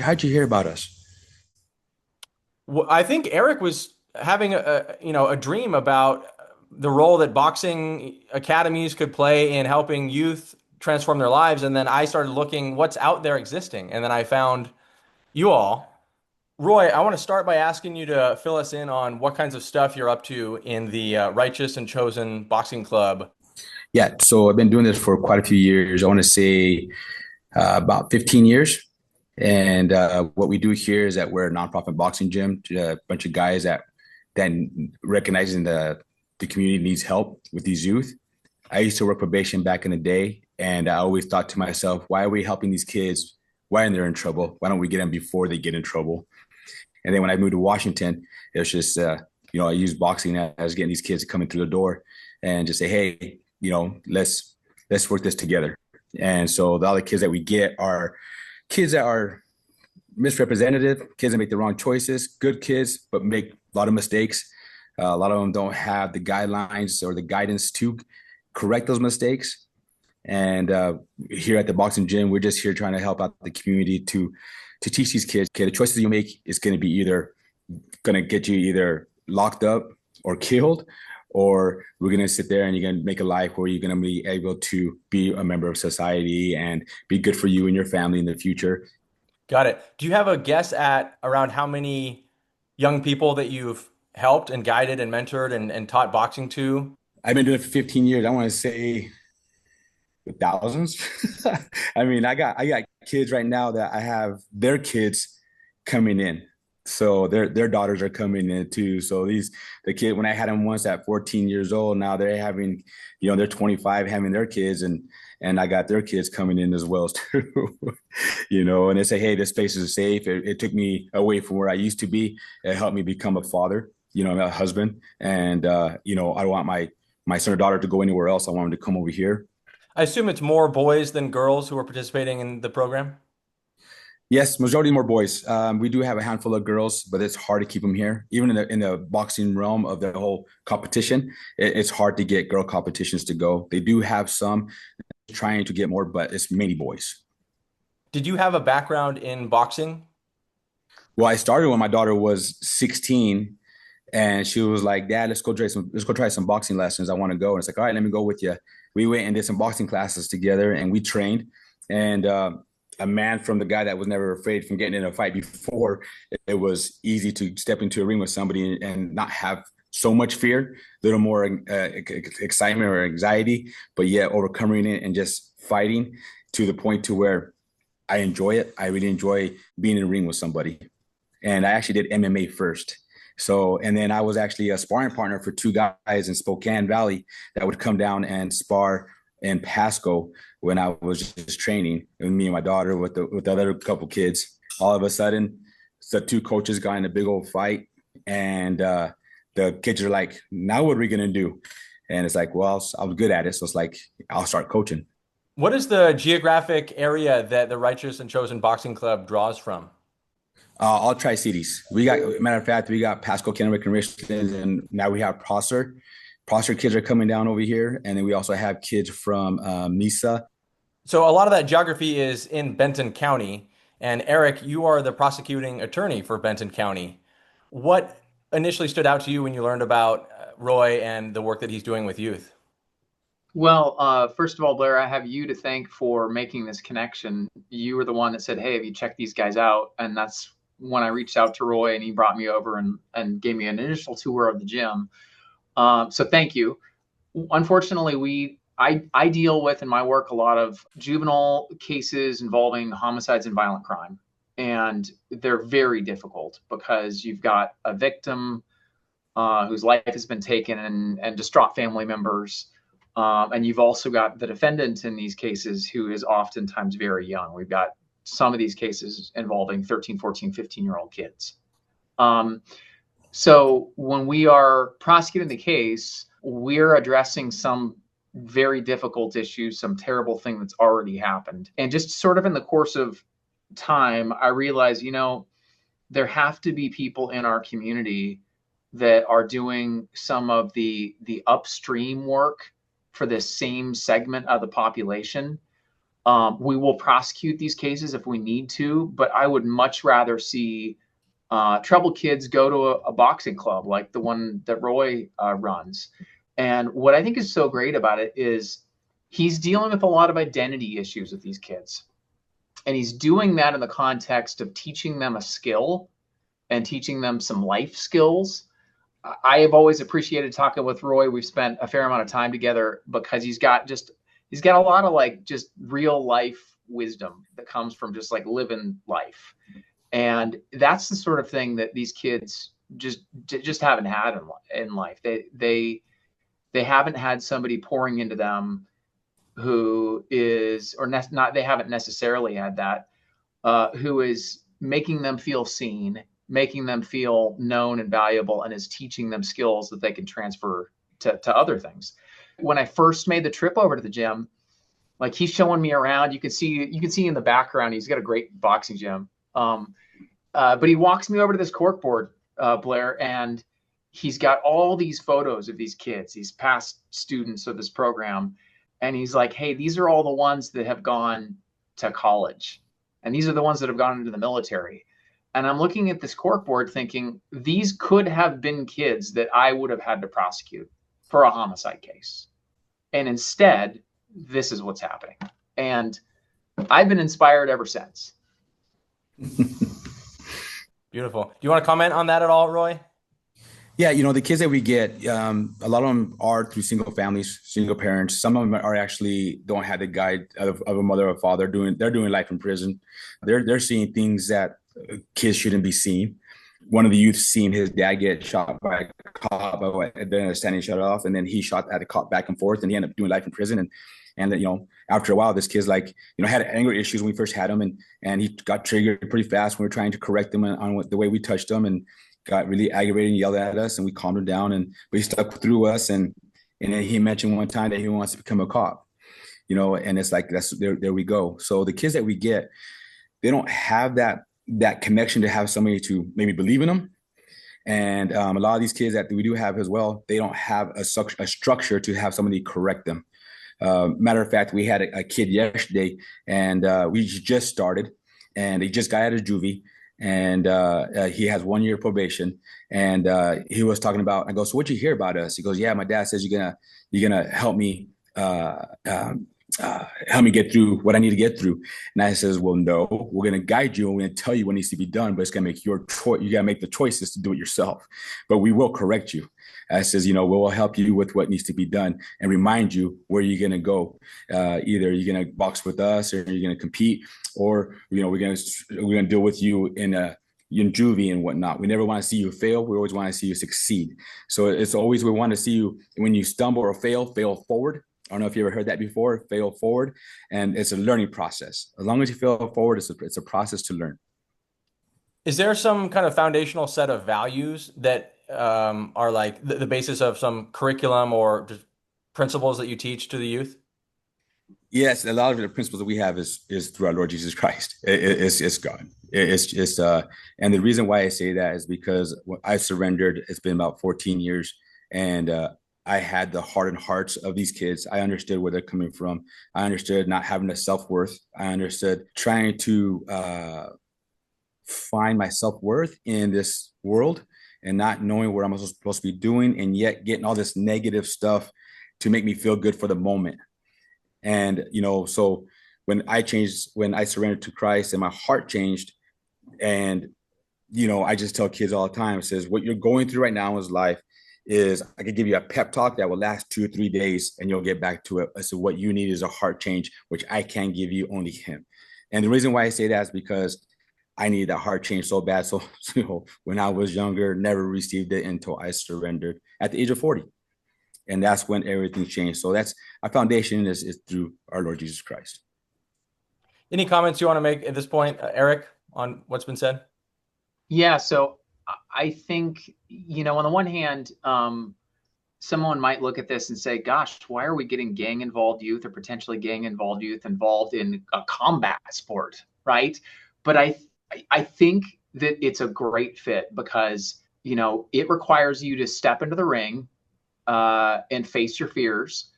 how'd you hear about us? Well, I think Eric was having a dream about the role that boxing academies could play in helping youth transform their lives, and then I started looking what's out there existing, and then I found you all. Roy, I want to start by asking you to fill us in on what kinds of stuff you're up to in the Righteous and Chosen Boxing Club. Yeah, so I've been doing this for quite a few years. I want to say about 15 years. And what we do here is that we're a nonprofit boxing gym, a bunch of guys that recognizing the community needs help with these youth. I used to work probation back in the day, and I always thought to myself, why are we helping these kids? Why are they in trouble? Why don't we get them before they get in trouble? And then when I moved to Washington, it was just I used boxing as getting these kids coming through the door and just say, hey, let's work this together. And so the other kids that we get are kids that are misrepresentative, kids that make the wrong choices, good kids, but make a lot of mistakes. A lot of them don't have the guidelines or the guidance to correct those mistakes. And here at the boxing gym, we're just here trying to help out the community to teach these kids, okay, the choices you make is going to be either going to get you either locked up or killed, or we're going to sit there and you're going to make a life where you're going to be able to be a member of society and be good for you and your family in the future. Got it. Do you have a guess at around how many young people that you've helped and guided and mentored and taught boxing to? I've been doing it for 15 years. I want to say thousands. I mean, I got kids right now that I have their kids coming in. So their daughters are coming in too. So the kid when I had them once at 14 years old, now they're having, they're 25 having their kids and I got their kids coming in as well too. And they say, hey, this space is safe. It took me away from where I used to be. It helped me become a father, a husband. And I don't want my son or daughter to go anywhere else. I want them to come over here. I assume it's more boys than girls who are participating in the program. Yes, majority more boys. We do have a handful of girls, but it's hard to keep them here. Even in the boxing realm of the whole competition, it's hard to get girl competitions to go. They do have some trying to get more, but it's mainly boys. Did you have a background in boxing? Well, I started when my daughter was 16, and she was like, "Dad, let's go try some boxing lessons. I want to go." And it's like, "All right, let me go with you." We went and did some boxing classes together, and we trained. And a man from the guy that was never afraid from getting in a fight before, it was easy to step into a ring with somebody and not have so much fear, a little more excitement or anxiety, but yet overcoming it and just fighting to the point to where I enjoy it. I really enjoy being in a ring with somebody. And I actually did MMA first. So, and then I was actually a sparring partner for two guys in Spokane Valley that would come down and spar in Pasco when I was just training, and me and my daughter with the other couple kids. All of a sudden, the two coaches got in a big old fight, and the kids are like, "Now what are we gonna do?" And it's like, well, I was good at it, so it's like I'll start coaching. What is the geographic area that the Righteous and Chosen Boxing Club draws from? All Tri Cities. Matter of fact, we got Pasco, Kennewick, and Richland, and now we have Prosser. Prosser kids are coming down over here, and then we also have kids from Mesa. So a lot of that geography is in Benton County. And Eric, you are the prosecuting attorney for Benton County. What initially stood out to you when you learned about Roy and the work that he's doing with youth? Well, first of all, Blair, I have you to thank for making this connection. You were the one that said, "Hey, have you checked these guys out?" And that's when I reached out to Roy, and he brought me over and gave me an initial tour of the gym. So thank you. Unfortunately, I deal with in my work a lot of juvenile cases involving homicides and violent crime, and they're very difficult because you've got a victim whose life has been taken and distraught family members. And you've also got the defendant in these cases who is oftentimes very young. We've got some of these cases involving 13, 14, 15-year-old kids. So when we are prosecuting the case, we're addressing some very difficult issues, some terrible thing that's already happened. And just sort of in the course of time, I realized, there have to be people in our community that are doing some of the upstream work for this same segment of the population. We will prosecute these cases if we need to, but I would much rather see troubled kids go to a boxing club like the one that Roy runs. And what I think is so great about it is he's dealing with a lot of identity issues with these kids. And he's doing that in the context of teaching them a skill and teaching them some life skills. I have always appreciated talking with Roy. We've spent a fair amount of time together because he's got a lot of like just real life wisdom that comes from just like living life. And that's the sort of thing that these kids just haven't had in life. They haven't had somebody pouring into them who is, or not, they haven't necessarily had that, who is making them feel seen, making them feel known and valuable, and is teaching them skills that they can transfer to other things. When I first made the trip over to the gym, like he's showing me around, you can see in the background, he's got a great boxing gym. But he walks me over to this corkboard, Blair, and he's got all these photos of these kids, these past students of this program. And he's like, hey, these are all the ones that have gone to college. And these are the ones that have gone into the military. And I'm looking at this corkboard thinking, these could have been kids that I would have had to prosecute for a homicide case. And instead, this is what's happening. And I've been inspired ever since. Beautiful. Do you want to comment on that at all, Roy? Yeah, the kids that we get, a lot of them are through single families, single parents. Some of them are actually don't have the guide of a mother or father. They're doing life in prison. They're seeing things that kids shouldn't be seeing. One of the youth seen his dad get shot by a cop, then standing shut off, and then he shot at a cop back and forth, and he ended up doing life in prison. And after a while, this kid's like, had anger issues when we first had him, and he got triggered pretty fast when we were trying to correct him on the way we touched him, and got really aggravated and yelled at us, and we calmed him down, but he stuck through us. And then he mentioned one time that he wants to become a cop, and it's like, there we go. So the kids that we get, they don't have that connection to have somebody to maybe believe in them. And a lot of these kids that we do have as well, they don't have a structure to have somebody correct them. Matter of fact, we had a kid yesterday, and we just started, and he just got out of juvie. And he has 1 year probation, and he was talking about. I go, so what'd you hear about us? He goes, yeah, my dad says you're gonna help me get through what I need to get through. And I says, well, no, we're gonna guide you, and we're gonna tell you what needs to be done, but it's gonna make your choice. You gotta make the choices to do it yourself, but we will correct you. I says, we will help you with what needs to be done and remind you where you're going to go. Either you're going to box with us, or you're going to compete, or, we're going to deal with you in juvie and whatnot. We never want to see you fail. We always want to see you succeed. So it's always, we want to see you, when you stumble or fail forward. I don't know if you ever heard that before, fail forward. And it's a learning process. As long as you fail forward, it's a process to learn. Is there some kind of foundational set of values that are like the basis of some curriculum or just principles that you teach to the youth? Yes, a lot of the principles that we have is through our Lord Jesus Christ. It's God. It's just and the reason why I say that is because when I surrendered, it's been about 14 years, and I had the heart and hearts of these kids. I understood where they're coming from. I understood not having a self-worth. I understood trying to find my self-worth in this world, and not knowing what I'm supposed to be doing, and yet getting all this negative stuff to make me feel good for the moment. And, so when I surrendered to Christ and my heart changed, and, I just tell kids all the time, it says, what you're going through right now in life is, I could give you a pep talk that will last 2 or 3 days and you'll get back to it. So what you need is a heart change, which I can't give you, only Him. And the reason why I say that is because I needed that heart change so bad. So, when I was younger, never received it until I surrendered at the age of 40. And that's when everything changed. So that's our foundation is through our Lord Jesus Christ. Any comments you want to make at this point, Eric, on what's been said? Yeah. So I think, on the one hand, someone might look at this and say, gosh, why are we getting gang involved youth or potentially gang involved youth involved in a combat sport? Right. But I think that it's a great fit because, it requires you to step into the ring and face your fears.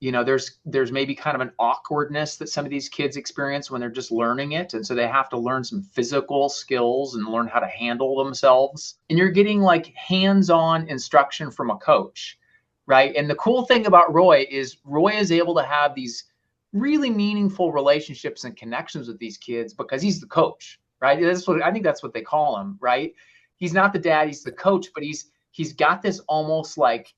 there's maybe kind of an awkwardness that some of these kids experience when they're just learning it. And so they have to learn some physical skills and learn how to handle themselves. And you're getting like hands-on instruction from a coach, right? And the cool thing about Roy is able to have these really meaningful relationships and connections with these kids because he's the coach, right? I think that's what they call him, right? He's not the dad, he's the coach, but he's got this almost like,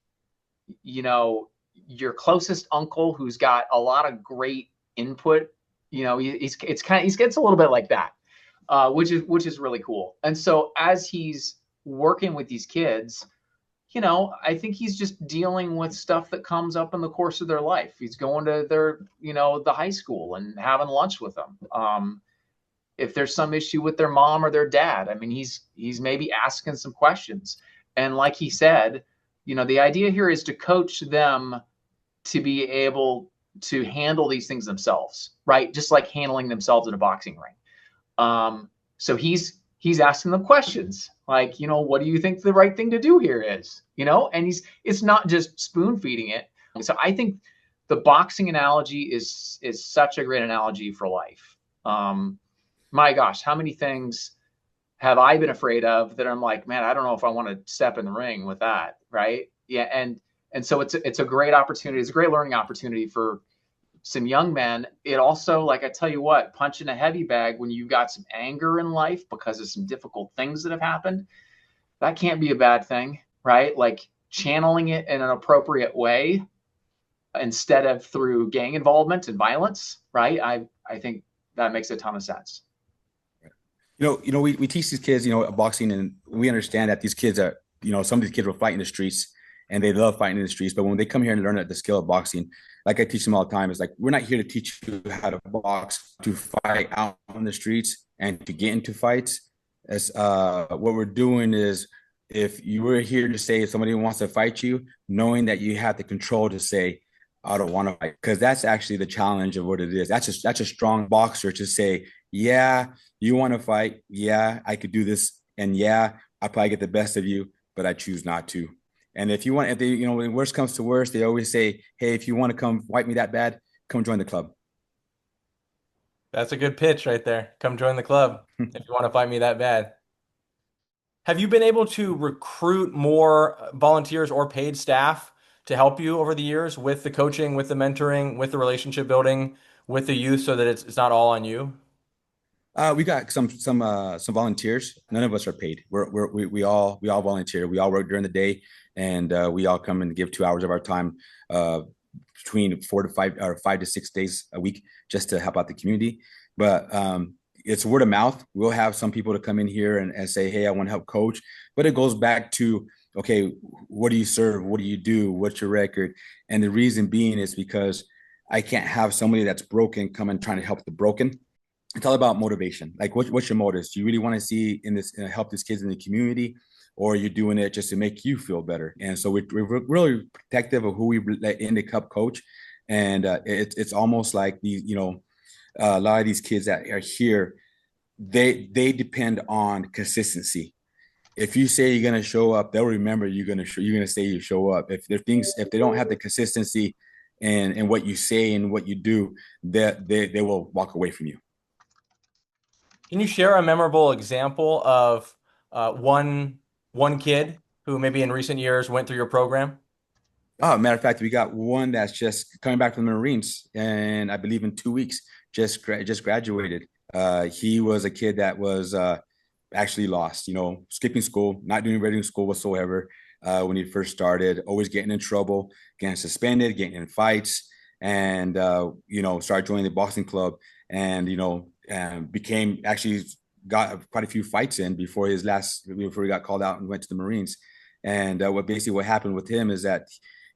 your closest uncle who's got a lot of great input. He gets a little bit like that, which is really cool. And so as he's working with these kids, I think he's just dealing with stuff that comes up in the course of their life. He's going to their, the high school and having lunch with them. If there's some issue with their mom or their dad, I mean, he's maybe asking some questions. And like he said, the idea here is to coach them to be able to handle these things themselves, right? Just like handling themselves in a boxing ring. So he's asking them questions like, what do you think the right thing to do here is, and it's not just spoon feeding it. So I think the boxing analogy is such a great analogy for life. My gosh, how many things have I been afraid of that I'm like, man, I don't know if I want to step in the ring with that, right? Yeah, and so it's a great opportunity. It's a great learning opportunity for some young men. It also, like I tell you what, punching a heavy bag when you've got some anger in life because of some difficult things that have happened, that can't be a bad thing, right? Like channeling it in an appropriate way instead of through gang involvement and violence, right? I think that makes a ton of sense. We teach these kids, boxing, and we understand that these kids are, some of these kids will fight in the streets and they love fighting in the streets. But when they come here and learn the skill of boxing, like I teach them all the time, it's like, we're not here to teach you how to box, to fight out on the streets and to get into fights. As what we're doing is, if you were here to say, if somebody wants to fight you, knowing that you have the control to say, I don't want to fight, because that's actually the challenge of what it is. That's a strong boxer to say, yeah, you want to fight. Yeah, I could do this. And yeah, I probably get the best of you, but I choose not to. And if when worst comes to worst, they always say, hey, if you want to come fight me that bad, come join the club. That's a good pitch right there. Come join the club if you want to fight me that bad. Have you been able to recruit more volunteers or paid staff to help you over the years with the coaching, with the mentoring, with the relationship building, with the youth, so that it's not all on you? We got some volunteers. None of us are paid. We all volunteer. We all work during the day, and we all come and give 2 hours of our time, between 4 to 5 or 5 to 6 days a week, just to help out the community. But it's word of mouth. We'll have some people to come in here and say, hey, I want to help coach. But it goes back to, okay, what do you serve? What do you do? What's your record? And the reason being is because I can't have somebody that's broken come and trying to help the broken. It's all about motivation. Like, what's your motives? Do you really want to see in this help these kids in the community, or are you doing it just to make you feel better? And so we're really protective of who we let in the cup coach. And it's almost like a lot of these kids that are here, they depend on consistency. If you say you're going to show up, they'll remember you're going to say you show up. If they don't have the consistency and what you say and what you do, that they will walk away from you. Can you share a memorable example of one kid who maybe in recent years went through your program? Oh, matter of fact, we got one that's just coming back from the Marines, and I believe in 2 weeks just graduated. He was a kid that was actually lost, skipping school, not doing regular school whatsoever. When he first started, always getting in trouble, getting suspended, getting in fights, and started joining the boxing club, and got quite a few fights in before he got called out and went to the Marines. And what happened with him is that,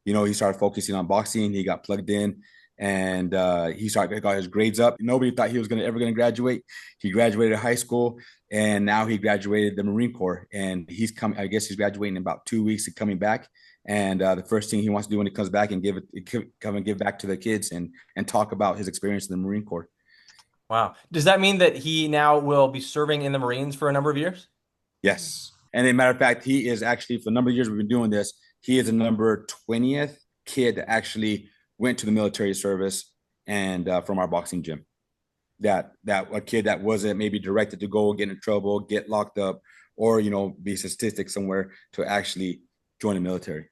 he started focusing on boxing. He got plugged in, and got his grades up. Nobody thought he was ever going to graduate. He graduated high school, and now he graduated the Marine Corps. And he's graduating in about 2 weeks and coming back. And the first thing he wants to do when he comes back and come and give back to the kids and talk about his experience in the Marine Corps. Wow. Does that mean that he now will be serving in the Marines for a number of years? Yes. And as a matter of fact, he is actually, for a number of years we've been doing this, he is the number 20th kid that actually went to the military service and from our boxing gym. That a kid that wasn't maybe directed to go get in trouble, get locked up, or be a statistic somewhere to actually join the military.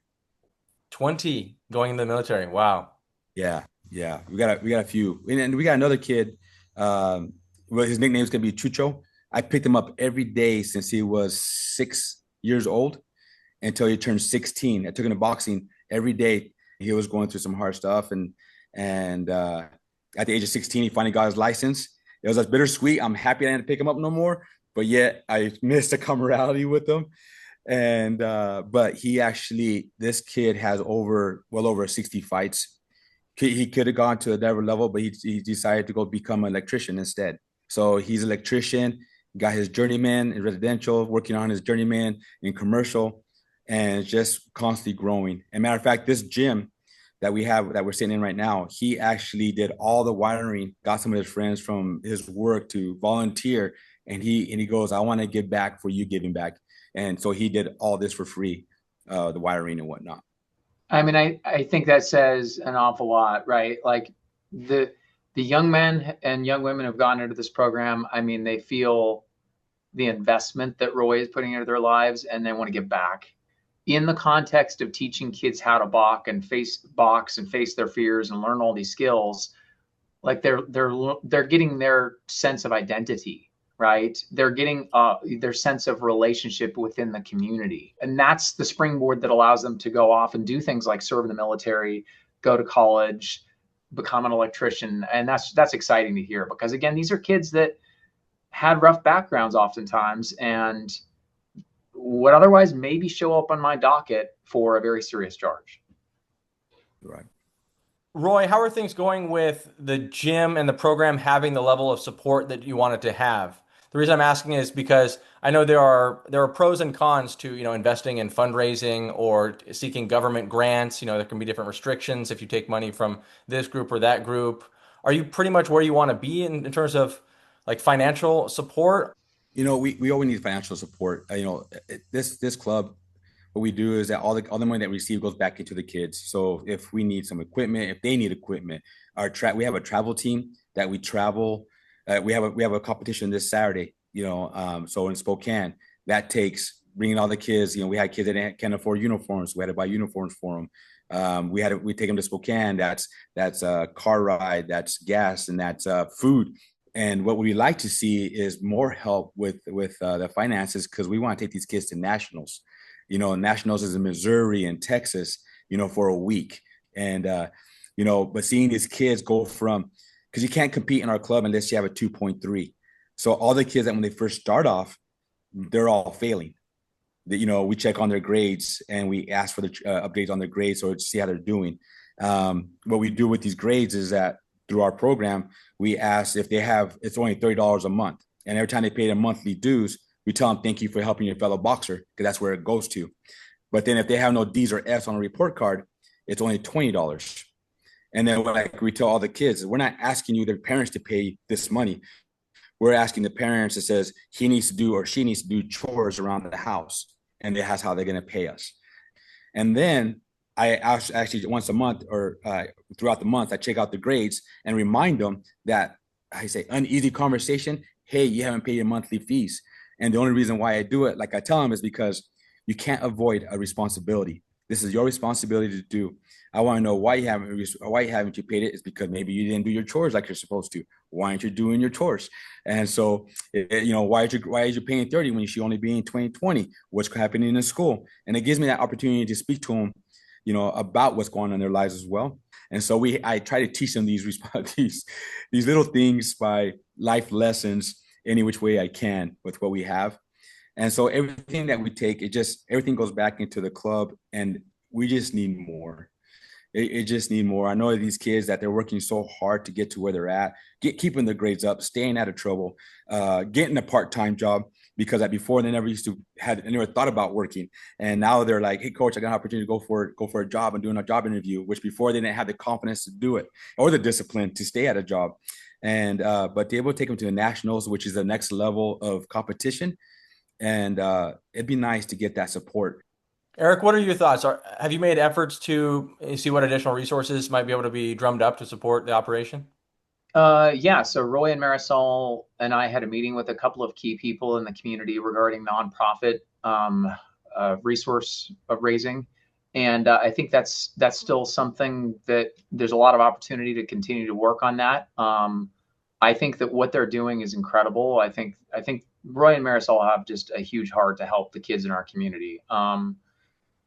20 going in the military. Wow. Yeah, yeah. We got a few, and we got another kid. Well, his nickname's gonna be Chucho. I picked him up every day since he was 6 years old until he turned 16. I took him to boxing every day. He was going through some hard stuff, and at the age of 16, he finally got his license. It was bittersweet. I'm happy I didn't pick him up no more, but yet I missed the camaraderie with him. And but this kid has well over 60 fights. He could have gone to a different level, but he decided to go become an electrician instead. So he's an electrician, got his journeyman in residential, working on his journeyman in commercial, and just constantly growing. And matter of fact, this gym that we're sitting in right now, he actually did all the wiring, got some of his friends from his work to volunteer, and he goes, I want to give back for you giving back. And so he did all this for free, the wiring and whatnot. I mean, I think that says an awful lot, right? Like the young men and young women who've gone into this program, I mean, they feel the investment that Roy is putting into their lives, and they want to give back in the context of teaching kids how to box and face their fears and learn all these skills. Like they're getting their sense of identity, right? They're getting their sense of relationship within the community. And that's the springboard that allows them to go off and do things like serve in the military, go to college, become an electrician. And that's exciting to hear, because again, these are kids that had rough backgrounds oftentimes and would otherwise maybe show up on my docket for a very serious charge. Right. Roy, how are things going with the gym and the program having the level of support that you want it to have? The reason I'm asking is because I know there are pros and cons to, investing in fundraising or seeking government grants. There can be different restrictions if you take money from this group or that group. Are you pretty much where you want to be in terms of like financial support? We always need financial support. This club, what we do is that all the money that we receive goes back into the kids. So if we need some equipment, if they need equipment, we have a travel team that we travel. We have a competition this Saturday. So in Spokane, that takes bringing all the kids. We had kids that can't afford uniforms. We had to buy uniforms for them. We take them to Spokane. That's a car ride, that's gas, and that's food. And what we like to see is more help with the finances, because we want to take these kids to nationals. Nationals is in Missouri and Texas, for a week. And, but seeing these kids go from, because you can't compete in our club unless you have a 2.3. So all the kids that when they first start off, they're all failing. We check on their grades and we ask for the updates on their grades or to see how they're doing. What we do with these grades is that through our program, we ask if it's only $30 a month. And every time they pay their monthly dues, we tell them, thank you for helping your fellow boxer, because that's where it goes to. But then if they have no D's or F's on a report card, it's only $20. And then we tell all the kids, we're not asking you, their parents, to pay this money. We're asking the parents that says he needs to do or she needs to do chores around the house. And that's how they're going to pay us. And then I actually once a month or throughout the month, I check out the grades and remind them that I say uneasy conversation. Hey, you haven't paid your monthly fees. And the only reason why I do it, like I tell them, is because you can't avoid a responsibility. This is your responsibility to do. I want to know why you haven't you paid it. It's because maybe you didn't do your chores like you're supposed to. Why aren't you doing your chores? And so, why is you paying 30 when you should only be in 20? What's happening in school? And it gives me that opportunity to speak to them, about what's going on in their lives as well. And so I try to teach them these little things by life lessons any which way I can with what we have. And so everything that we take, everything goes back into the club, and we just need more. It just need more. I know these kids that they're working so hard to get to where they're at, keeping their grades up, staying out of trouble, getting a part-time job, because before they never never thought about working. And now they're like, hey coach, I got an opportunity to go for a job and doing a job interview, which before they didn't have the confidence to do it or the discipline to stay at a job. And, but they're able to take them to the nationals, which is the next level of competition. And it'd be nice to get that support. Eric, what are your thoughts? Have you made efforts to see what additional resources might be able to be drummed up to support the operation? Yeah, so Roy and Marisol and I had a meeting with a couple of key people in the community regarding nonprofit resource raising, and I think that's still something that there's a lot of opportunity to continue to work on that. I think that what they're doing is incredible. I think Roy and Marisol have just a huge heart to help the kids in our community.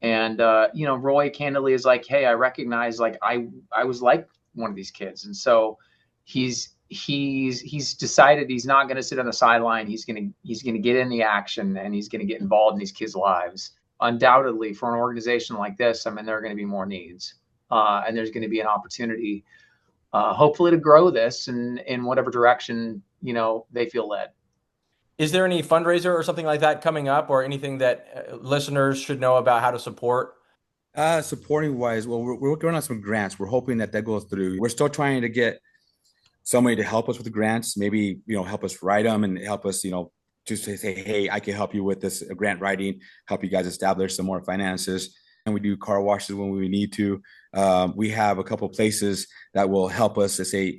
And Roy candidly is like, hey, I recognize like I was like one of these kids, and so he's decided he's not going to sit on the sideline. He's gonna get in the action, and he's going to get involved in these kids' lives. Undoubtedly, for an organization like this, I mean, there are going to be more needs, and there's going to be an opportunity, hopefully, to grow this in whatever direction they feel led. Is there any fundraiser or something like that coming up, or anything that listeners should know about how to support? Supporting wise, well, we're working on some grants. We're hoping that goes through. We're still trying to get somebody to help us with the grants, maybe, help us write them and help us, just to say, hey, I can help you with this grant writing, help you guys establish some more finances. And we do car washes when we need to. We have a couple places that will help us to say,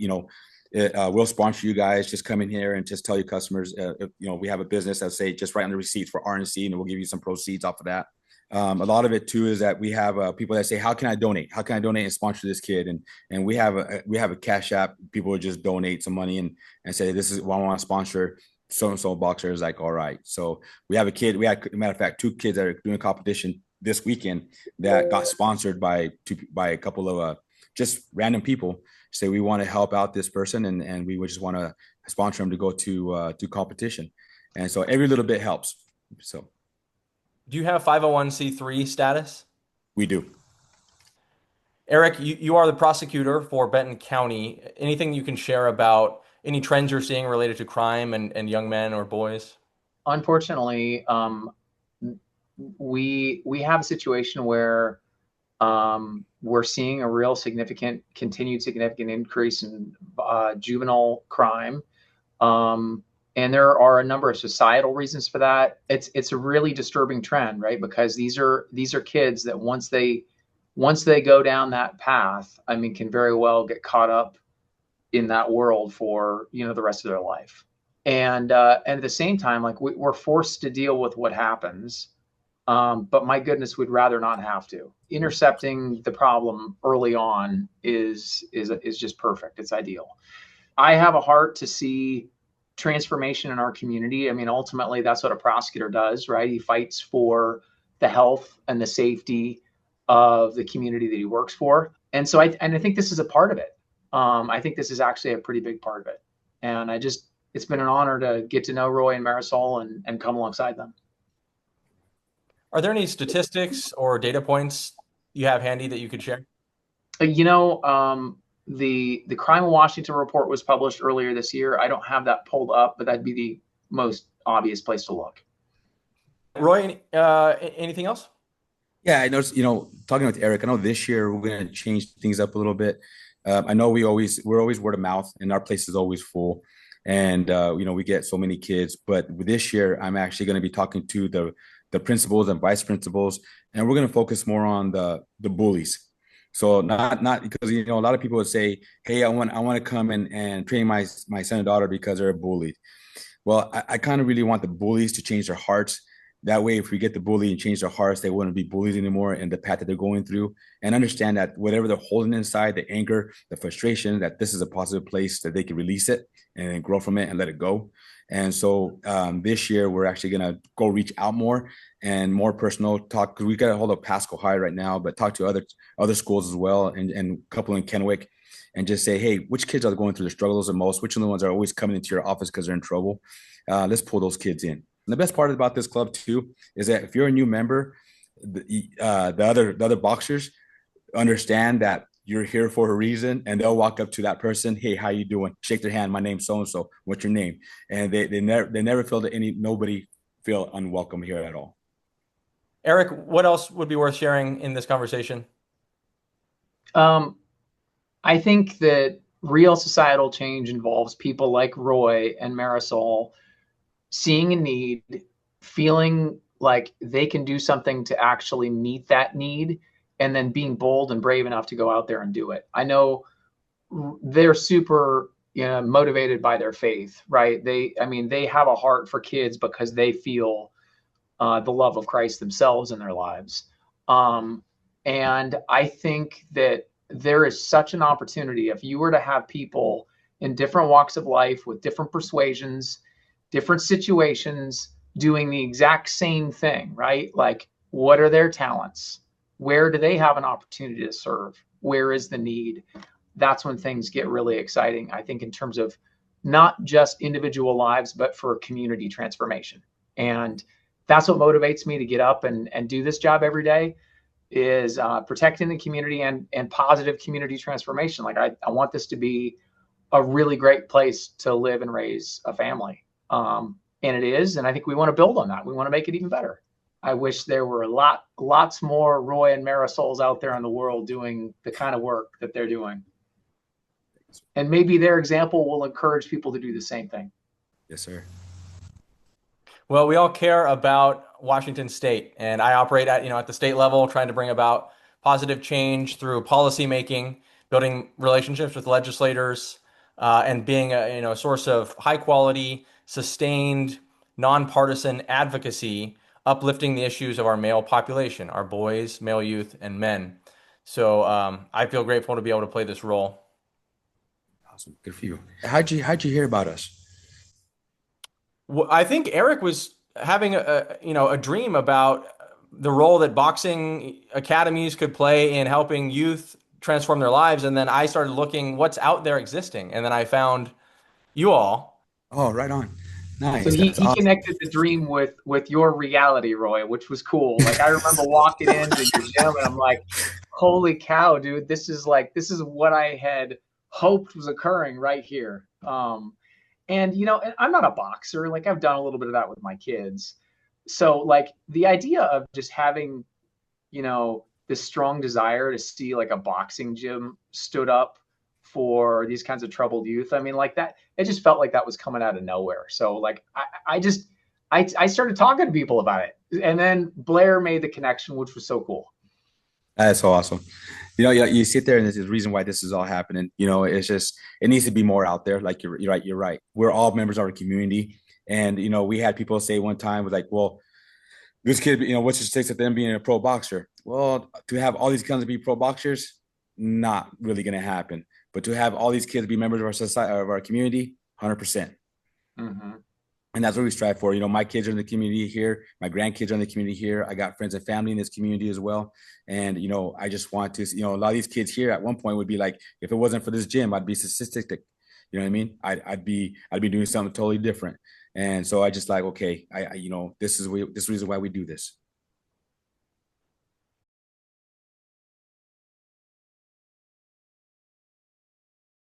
we'll sponsor you guys. Just come in here and just tell your customers, we have a business that say just write on the receipt for RNC, and we'll give you some proceeds off of that. A lot of it too is that we have people that say, how can I donate? How can I donate and sponsor this kid? And we have a cash app. People would just donate some money and say, this is what I want to sponsor. So-and-so boxer is like, all right. So we have a kid. We had, matter of fact, 2 kids that are doing a competition this weekend that got sponsored by a couple of just random people. Say we want to help out this person, and we would just want to sponsor them to go to competition. And so every little bit helps. So. Do you have 501c3 status? We do. Eric, you are the prosecutor for Benton County. Anything you can share about any trends you're seeing related to crime and young men or boys? Unfortunately, we have a situation where we're seeing a real continued significant increase in juvenile crime. And there are a number of societal reasons for that. It's a really disturbing trend, right? Because these are kids that once they go down that path, I mean, can very well get caught up in that world for the rest of their life. And at the same time, like we're forced to deal with what happens. But my goodness, we'd rather not have to. Intercepting the problem early on is just perfect. It's ideal. I have a heart to see transformation in our community. I mean, ultimately, that's what a prosecutor does, right? He fights for the health and the safety of the community that he works for. And so I think this is a part of it. I think this is actually a pretty big part of it. And it's been an honor to get to know Roy and Marisol and come alongside them. Are there any statistics or data points you have handy that you could share? The Crime in Washington report was published earlier this year. I don't have that pulled up, but that'd be the most obvious place to look. Roy, anything else? Yeah, I noticed, talking with Eric, I know this year we're going to change things up a little bit. I know we're always word of mouth, and our place is always full. And, we get so many kids. But this year, I'm actually going to be talking to the principals and vice principals, and we're going to focus more on the bullies. So not because a lot of people would say, hey, I want to come and train my son and daughter because they're bullied. Well, I kind of really want the bullies to change their hearts. That way, if we get the bully and change their hearts, they wouldn't be bullies anymore in the path that they're going through, and understand that whatever they're holding inside, the anger, the frustration, that this is a positive place that they can release it and then grow from it and let it go. And so this year, we're actually going to go reach out more and more personal talk, because we got a hold of Pasco High right now, but talk to other schools as well, and a couple in Kennewick, and just say, hey, which kids are going through the struggles the most? Which of the ones are always coming into your office because they're in trouble? Let's pull those kids in. And the best part about this club too is that if you're a new member, the other boxers understand that you're here for a reason, and they'll walk up to that person, hey, how you doing? Shake their hand. My name's so and so. What's your name? And they never feel that nobody feel unwelcome here at all. Eric, what else would be worth sharing in this conversation? I think that real societal change involves people like Roy and Marisol seeing a need, feeling like they can do something to actually meet that need, and then being bold and brave enough to go out there and do it. I know they're super, motivated by their faith, right? They have a heart for kids because they feel the love of Christ themselves in their lives. And I think that there is such an opportunity if you were to have people in different walks of life with different persuasions, different situations, doing the exact same thing, right? Like, what are their talents? Where do they have an opportunity to serve? Where is the need? That's when things get really exciting, I think, in terms of not just individual lives, but for community transformation. And that's what motivates me to get up and do this job every day, is protecting the community and positive community transformation. Like I want this to be a really great place to live and raise a family. And it is, and I think we want to build on that. We want to make it even better. I wish there were lots more Roy and Marisols out there in the world doing the kind of work that they're doing. And maybe their example will encourage people to do the same thing. Yes, sir. Well, we all care about Washington State, and I operate at the state level, trying to bring about positive change through policy making, building relationships with legislators, and being a source of high quality, sustained, nonpartisan advocacy, uplifting the issues of our male population, our boys, male youth, and men. So I feel grateful to be able to play this role. Awesome. Good for you. How'd you hear about us? Well, I think Eric was having a dream about the role that boxing academies could play in helping youth transform their lives. And then I started looking what's out there existing. And then I found you all. Oh, right on. Nice. So he awesome. connected the dream with your reality, Roy, which was cool. Like I remember walking into your gym and I'm like, holy cow, dude, this is what I had hoped was occurring right here. And I'm not a boxer. Like I've done a little bit of that with my kids. So like the idea of just having, this strong desire to see like a boxing gym stood up for these kinds of troubled youth. I mean, like that, it just felt like that was coming out of nowhere. So like, I started talking to people about it, and then Blair made the connection, which was so cool. That's so awesome. You sit there and there's a reason why this is all happening. It's just, it needs to be more out there. Like you're right. We're all members of our community. And, we had people say one time was like, well, this kid, what's the stakes of them being a pro boxer? Well, to have all these kids be pro boxers, not really going to happen. But to have all these kids be members of our society, of our community, 100%. Mm-hmm. And that's what we strive for. My kids are in the community here. My grandkids are in the community here. I got friends and family in this community as well. And, I just want to, a lot of these kids here at one point would be like, if it wasn't for this gym, I'd be statistic. You know what I mean? I'd be doing something totally different. And so I just like, okay, this is the reason why we do this.